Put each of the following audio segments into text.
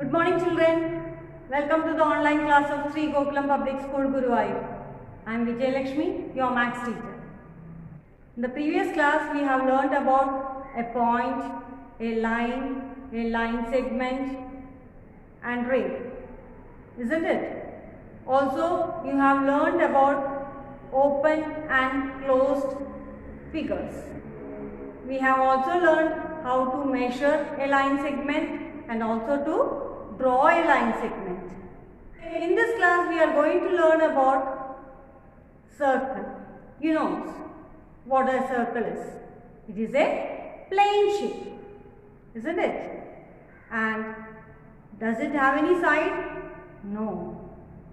Good morning, children. Welcome to the online class of Sri Gokulam Public School, Guruvayur. I am Vijay Lakshmi, your maths teacher. In the previous class, we have learnt about a point, a line segment, and ray. Isn't it? Also, you have learnt about open and closed figures. We have also learned how to measure a line segment and also to draw a line segment. In this class, we are going to learn about circle. You know what a circle is. It is a plane shape, isn't it? And does it have any side? No,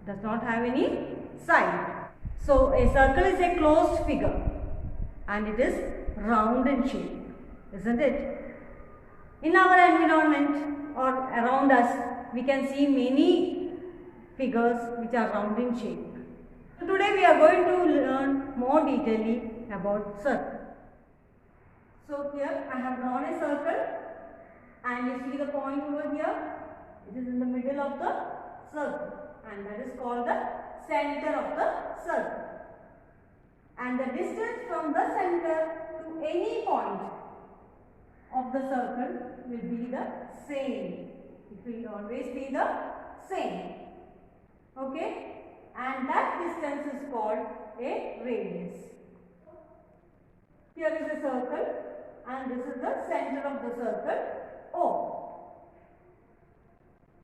does not have any side. So a circle is a closed figure and it is round in shape, isn't it? In our environment or around us, we can see many figures which are round in shape. So today we are going to learn more detailedly about circle. So here I have drawn a circle and you see the point over here. It is in the middle of the circle and that is called the center of the circle. And the distance from the center to any point of the circle will be the same. It will always be the same. Okay? And that distance is called a radius. Here is a circle and this is the center of the circle O.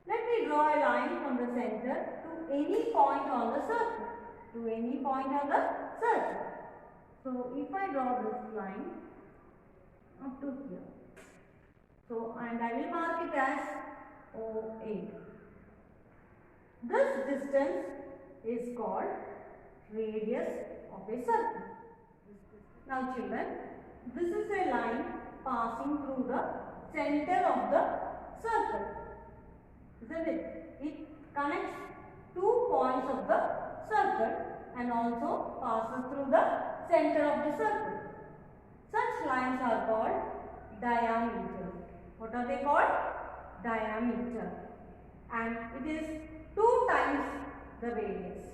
Let me draw a line from the center to any point on the circle. To any point on the circle. So if I draw this line up to here. So and I will mark it as OA. This distance is called radius of a circle. Now children, this is a line passing through the center of the circle. Isn't it? It connects 2 points of the circle and also passes through the center of the circle. Such lines are called diameter. What are they called? Diameter. And it is 2 times the radius.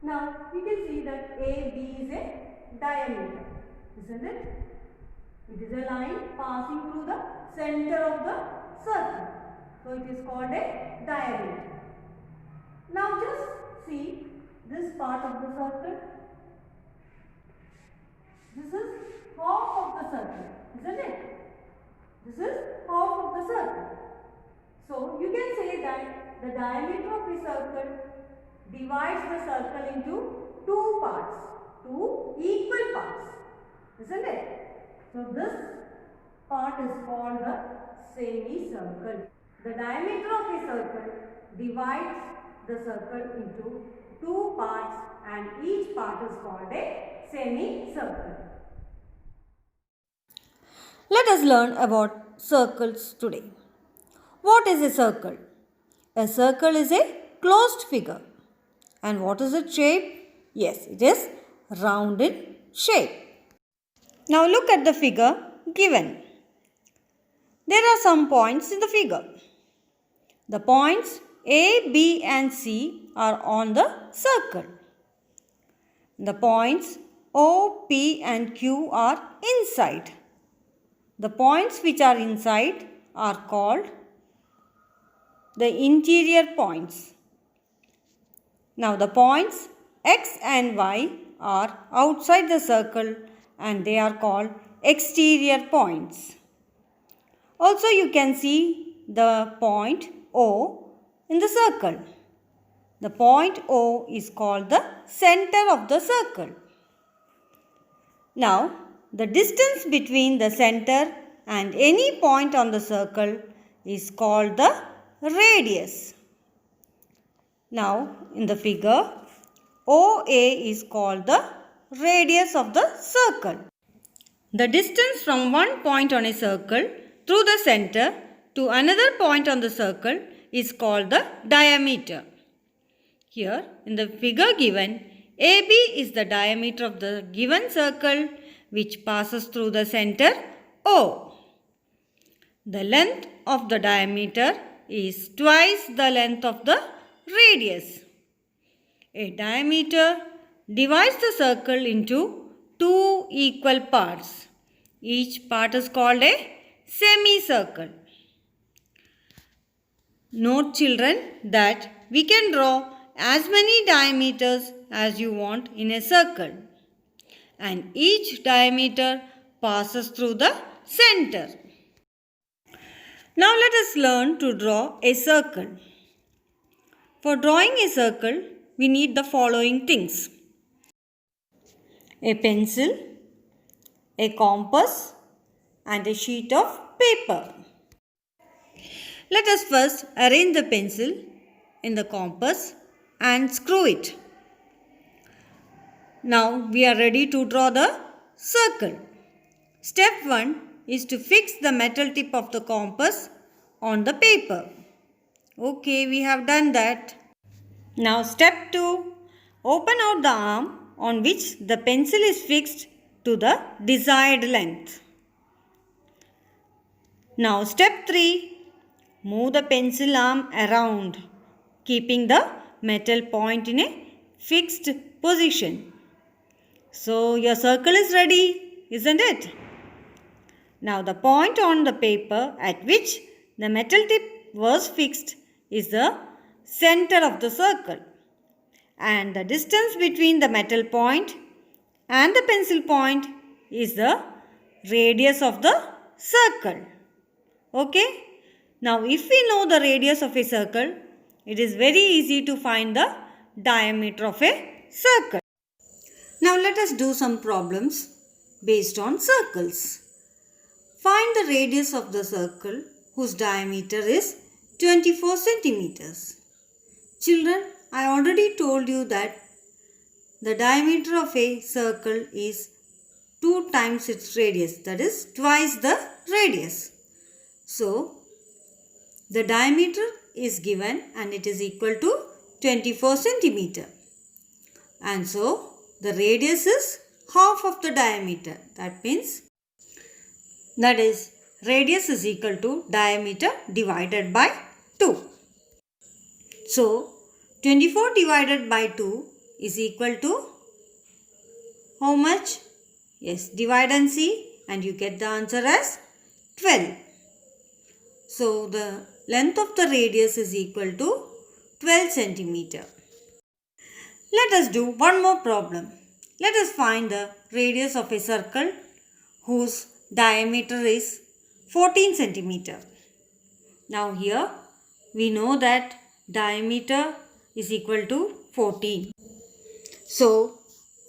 Now you can see that AB is a diameter, isn't it? It is a line passing through the center of the circle. So it is called a diameter. Now just see this part of the circle. This is half of the circle, isn't it? This is half of the circle. So you can say that the diameter of the circle divides the circle into 2 parts, 2 equal parts, isn't it? So this part is called the semicircle. The diameter of a circle divides the circle into 2 parts and each part is called a semicircle. Let us learn about circles today. What is a circle? A circle is a closed figure. And what is its shape? Yes, it is round in shape. Now look at the figure given. There are some points in the figure. The points A, B and C are on the circle. The points O, P and Q are inside. The points which are inside are called the interior points. Now the points X and Y are outside the circle and they are called exterior points. Also you can see the point O in the circle. The point O is called the center of the circle. Now the distance between the center and any point on the circle is called the radius. Now in the figure, OA is called the radius of the circle. The distance from one point on a circle through the center to another point on the circle is called the diameter. Here in the figure given, AB is the diameter of the given circle which passes through the center O. The length of the diameter is twice the length of the radius. A diameter divides the circle into two equal parts. Each part is called a semicircle. Note children that we can draw as many diameters as you want in a circle, and each diameter passes through the center. Now let us learn to draw a circle. For drawing a circle, we need the following things: a pencil, a compass, and a sheet of paper. Let us first arrange the pencil in the compass and screw it. Now we are ready to draw the circle. Step 1 is to fix the metal tip of the compass on the paper. Okay, we have done that. Now step 2, open out the arm on which the pencil is fixed to the desired length. Now step 3, move the pencil arm around, keeping the metal point in a fixed position. So your circle is ready, isn't it? Now the point on the paper at which the metal tip was fixed is the center of the circle, and the distance between the metal point and the pencil point is the radius of the circle. Okay? Now if we know the radius of a circle, it is very easy to find the diameter of a circle. Now let us do some problems based on circles. Find the radius of the circle whose diameter is 24 centimeters. Children, I already told you that the diameter of a circle is 2 times its radius, that is twice the radius. So, the diameter is given and it is equal to 24 centimeter. And so, the radius is half of the diameter. That means, that is, radius is equal to diameter divided by 2. So, 24 divided by 2 is equal to how much? Yes, divide and see and you get the answer as 12. So, the length of the radius is equal to 12 centimeter. Let us do one more problem. Let us find the radius of a circle whose diameter is 14 centimeter. Now here we know that diameter is equal to 14. So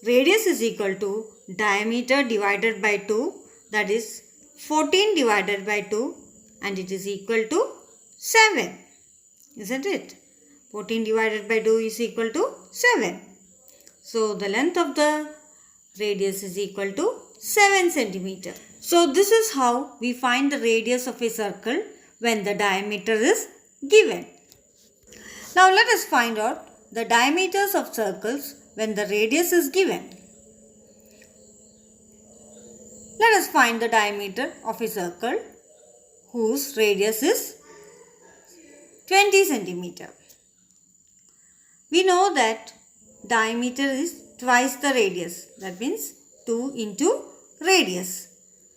radius is equal to diameter divided by 2, that is 14 divided by 2, and it is equal to 7. Isn't it? 14 divided by 2 is equal to 7. So the length of the radius is equal to 7 centimeter. So this is how we find the radius of a circle when the diameter is given. Now let us find out the diameters of circles when the radius is given. Let us find the diameter of a circle whose radius is 20 centimeter. We know that diameter is twice the radius. That means 2 into radius.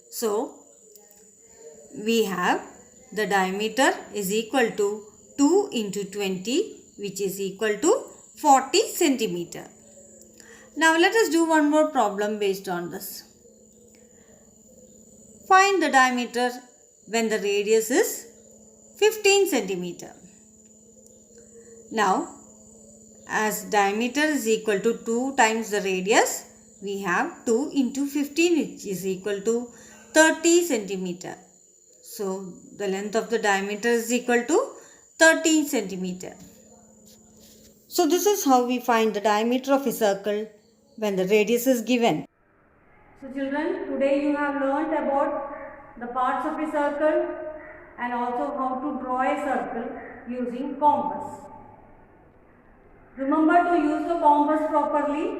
So, we have the diameter is equal to 2 into 20, which is equal to 40 centimeter. Now, let us do one more problem based on this. Find the diameter when the radius is 15 centimeter. Now, as diameter is equal to 2 times the radius, we have 2 into 15, which is equal to 30 centimeter. So, the length of the diameter is equal to 13 centimeter. So, this is how we find the diameter of a circle when the radius is given. So, children, today you have learnt about the parts of a circle and also how to draw a circle using compass. Remember to use the compass properly,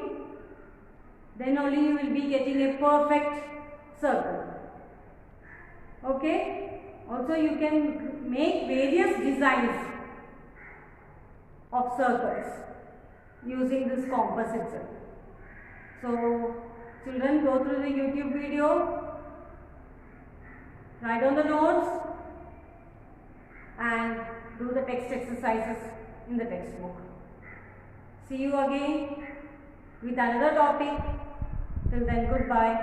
then only you will be getting a perfect circle. Okay? Also you can make various designs of circles using this compass itself. So children, go through the YouTube video, write down the notes and do the text exercises in the textbook. See you again with another topic. Till then, goodbye.